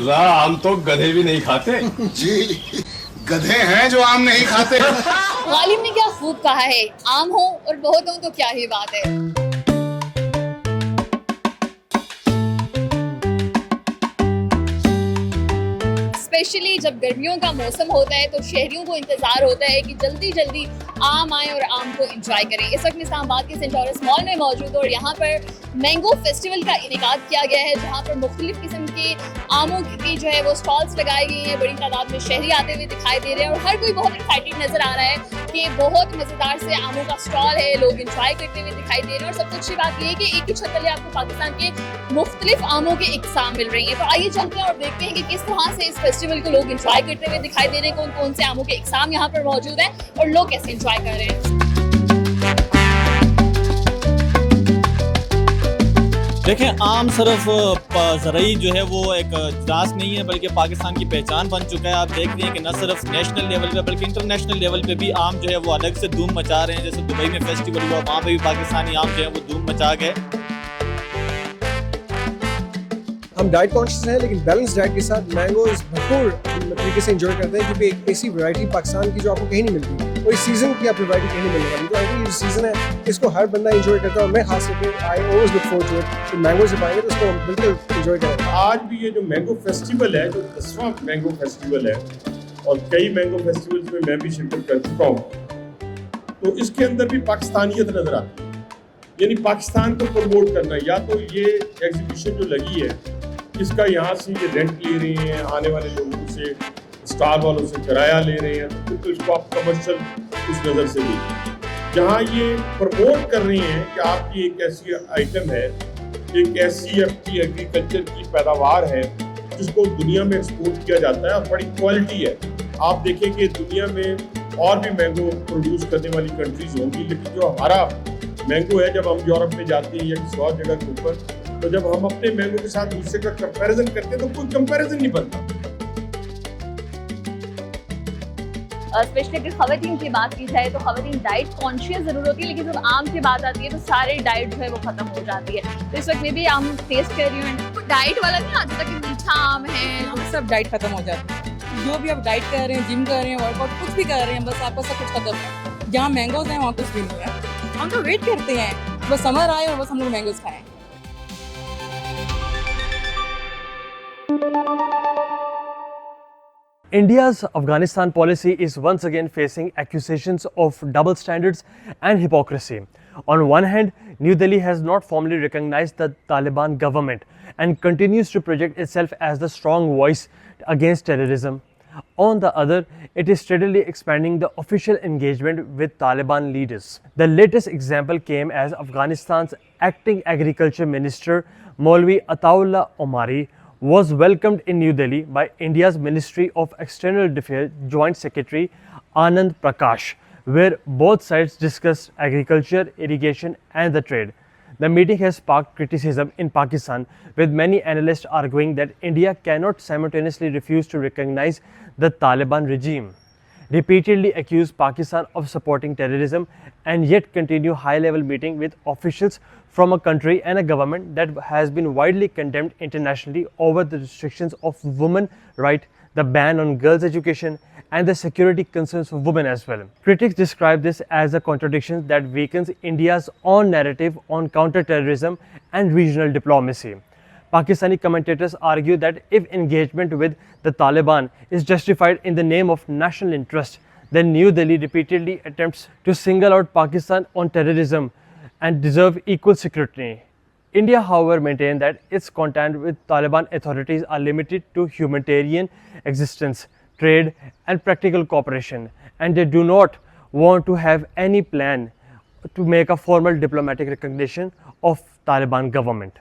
मिर्जा, आम तो गधे भी नहीं खाते। जी, गधे हैं जो आम नहीं खाते। गालिब ने क्या खूब कहा है, आम हो और बहुत हो तो क्या ही बात है। स्पेशली जब गर्मियों का मौसम होता है तो शहरियों को इंतजार होता है कि जल्दी जल्दी आम आए और आम को एंजॉय करें। इस वक्त इस्लामाबाद के सेंट लॉरेंस मॉल में मौजूद हूं और यहाँ पर मैंगो फेस्टिवल का इनेकाद किया गया है, जहाँ पर मुख्तलिफ किस्म के आमों की जो है वो स्टॉल्स लगाई गई हैं। बड़ी तादाद में शहरी आते हुए दिखाई दे रहे हैं और हर कोई बहुत एक्साइटेड नजर आ रहा है कि बहुत मजेदार से आमों का स्टॉल है, लोग एंजॉय करते हुए दिखाई दे रहे हैं। और सबसे अच्छी बात यह है कि एक ही छत तले आपको पाकिस्तान के मुख्तलिफ आमों के इकसाम मिल रही है। तो आइए चलते हैं और देखते हैं कि किस तरह से इस फेस्टिवल को लोग एंजॉय करते हुए दिखाई दे रहे हैं, कौन कौन से आमों के इकसाम यहाँ पर मौजूद हैं और लोग कैसे एंजॉय कर रहे हैं। देखें, आम सिर्फ ज़रूरी जो है वो एक इजलास नहीं है बल्कि पाकिस्तान की पहचान बन चुका है। आप देख रहे हैं कि न सिर्फ नेशनल लेवल पे बल्कि इंटरनेशनल लेवल पे भी आम जो है वो अलग से धूम मचा रहे हैं। जैसे दुबई में फेस्टिवल हुआ, वहाँ पे भी पाकिस्तानी आम जो है वो धूम मचा गए। हम डाइट कॉन्शियस हैं लेकिन बैलेंस डाइट के साथ मैंगोज भरपूर तरीके से एंजॉय करते हैं, क्योंकि एक ऐसी वैरायटी पाकिस्तान की जो आपको कहीं नहीं मिलती और इस सीजन की आपको वैरायटी कहीं नहीं मिलने वाली। तो आई थिंक ये सीजन है, इसको हर बंदा एंजॉय करता है और मैं खास करके I always look forward to it कि मैंगो से पाएंगे तो इसको बिल्कुल एंजॉय करें। आज भी ये जो मैंगो फेस्टिवल है, जो 10वां मैंगो फेस्टिवल है और कई मैंगो फेस्टिवल्स में मैं भी शिरकत कर चुका हूँ, तो इसके अंदर भी पाकिस्तानियत नजर आती है। यानी पाकिस्तान को प्रमोट करना, या तो ये एग्जीबिशन जो लगी है इसका यहाँ से ये रेंट ले रहे हैं, आने वाले लोगों से, स्टॉल वालों से किराया ले रहे हैं, तो इसको आप कमर्शियल उस नज़र से देखिए। जहाँ ये प्रमोट कर रहे हैं कि आपकी एक ऐसी आइटम है, एक ऐसी आपकी एग्रीकल्चर की पैदावार है जिसको दुनिया में एक्सपोर्ट किया जाता है और बड़ी क्वालिटी है। आप देखें कि दुनिया में और भी मैंगो प्रोड्यूस करने वाली कंट्रीज होंगी, लेकिन जो हमारा मैंगो है, जब हम यूरोप में जाते हैं या किसी और जगह के ऊपर, तो जब हम अपने मैंगो के साथ दूसरे का कंपैरिजन करते हैं तो कोई कंपैरिजन नहीं बनता। स्पेशली अगर खवातीन की बात की जाए तो खवातीन डाइट कॉन्शियस जरूर होती है, लेकिन जब आम की बात आती है तो सारे डाइट जो है वो खत्म हो जाती है। तो इस वक्त में भी आम टेस्ट कर रही हूँ, डाइट वाला नहीं आता था कि मीठा आम है, सब डाइट खत्म हो जाती है। जो भी आप डाइट कर रहे हैं, जिम कर रहे हैं, वर्कआउट कुछ भी कर रहे हैं, बस आपका सब कुछ खत्म है। जहाँ मैंगोज हैं वहाँ कुछ भी नहीं है। हम तो वेट करते हैं बस समर आए और बस हम लोग मैंगोज खाएं। India's Afghanistan policy is once again facing accusations of double standards and hypocrisy. On one hand, New Delhi has not formally recognized the Taliban government and continues to project itself as the strong voice against terrorism. On the other, it is steadily expanding the official engagement with Taliban leaders. The latest example came as Afghanistan's acting agriculture minister Maulvi Ataullah Omari was welcomed in New Delhi by India's Ministry of External Affairs Joint Secretary Anand Prakash, where both sides discussed agriculture, irrigation and the trade. The meeting has sparked criticism in Pakistan, with many analysts arguing that India cannot simultaneously refuse to recognize the Taliban regime, repeatedly accuse Pakistan of supporting terrorism, and yet continue high-level meeting with officials from a country and a government that has been widely condemned internationally over the restrictions of women rights, the ban on girls' education, and the security concerns for women as well. Critics describe this as a contradiction that weakens India's own narrative on counter-terrorism and regional diplomacy. Pakistani commentators argue that if engagement with the Taliban is justified in the name of national interest, then New Delhi repeatedly attempts to single out Pakistan on terrorism and deserve equal scrutiny. India, however, maintained that its contact with Taliban authorities are limited to humanitarian assistance, trade and practical cooperation, and they do not want to have any plan to make a formal diplomatic recognition of Taliban government.